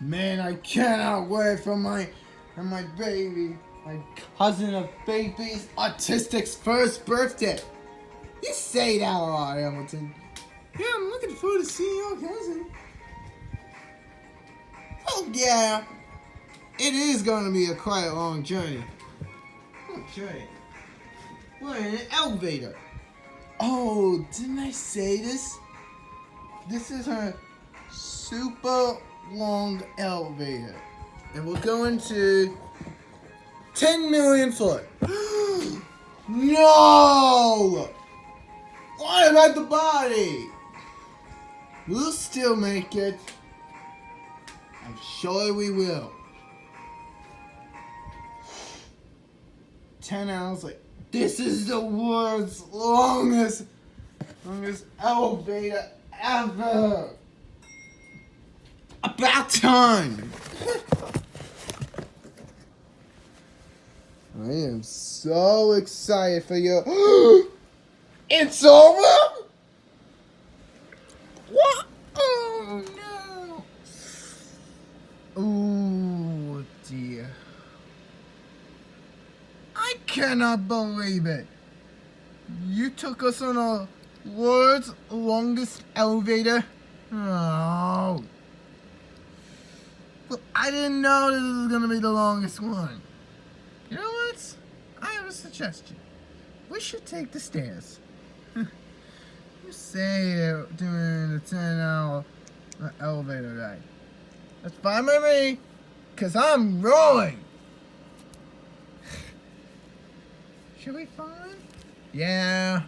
Man, I cannot wait for my baby, my cousin of baby's autistic's first birthday. You say that a lot, Hamilton. Yeah, I'm looking forward to seeing your cousin. Oh yeah, it is going to be a quite long journey. Okay. We're in an elevator. Oh, didn't I say this? This is her super long elevator. And we're going to 10 million foot. No! What about the body? We'll still make it. I'm sure we will. 10 hours later. This is the world's longest elevator ever. About time. I am so excited for you. It's over? What? Oh no. Oh dear. I cannot believe it. You took us on a world's longest elevator? Oh. Well, I didn't know this was going to be the longest one. You know what? I have a suggestion. We should take the stairs. You say they're doing a 10-hour elevator ride. That's fine by me, because I'm rolling. Should we find? Yeah.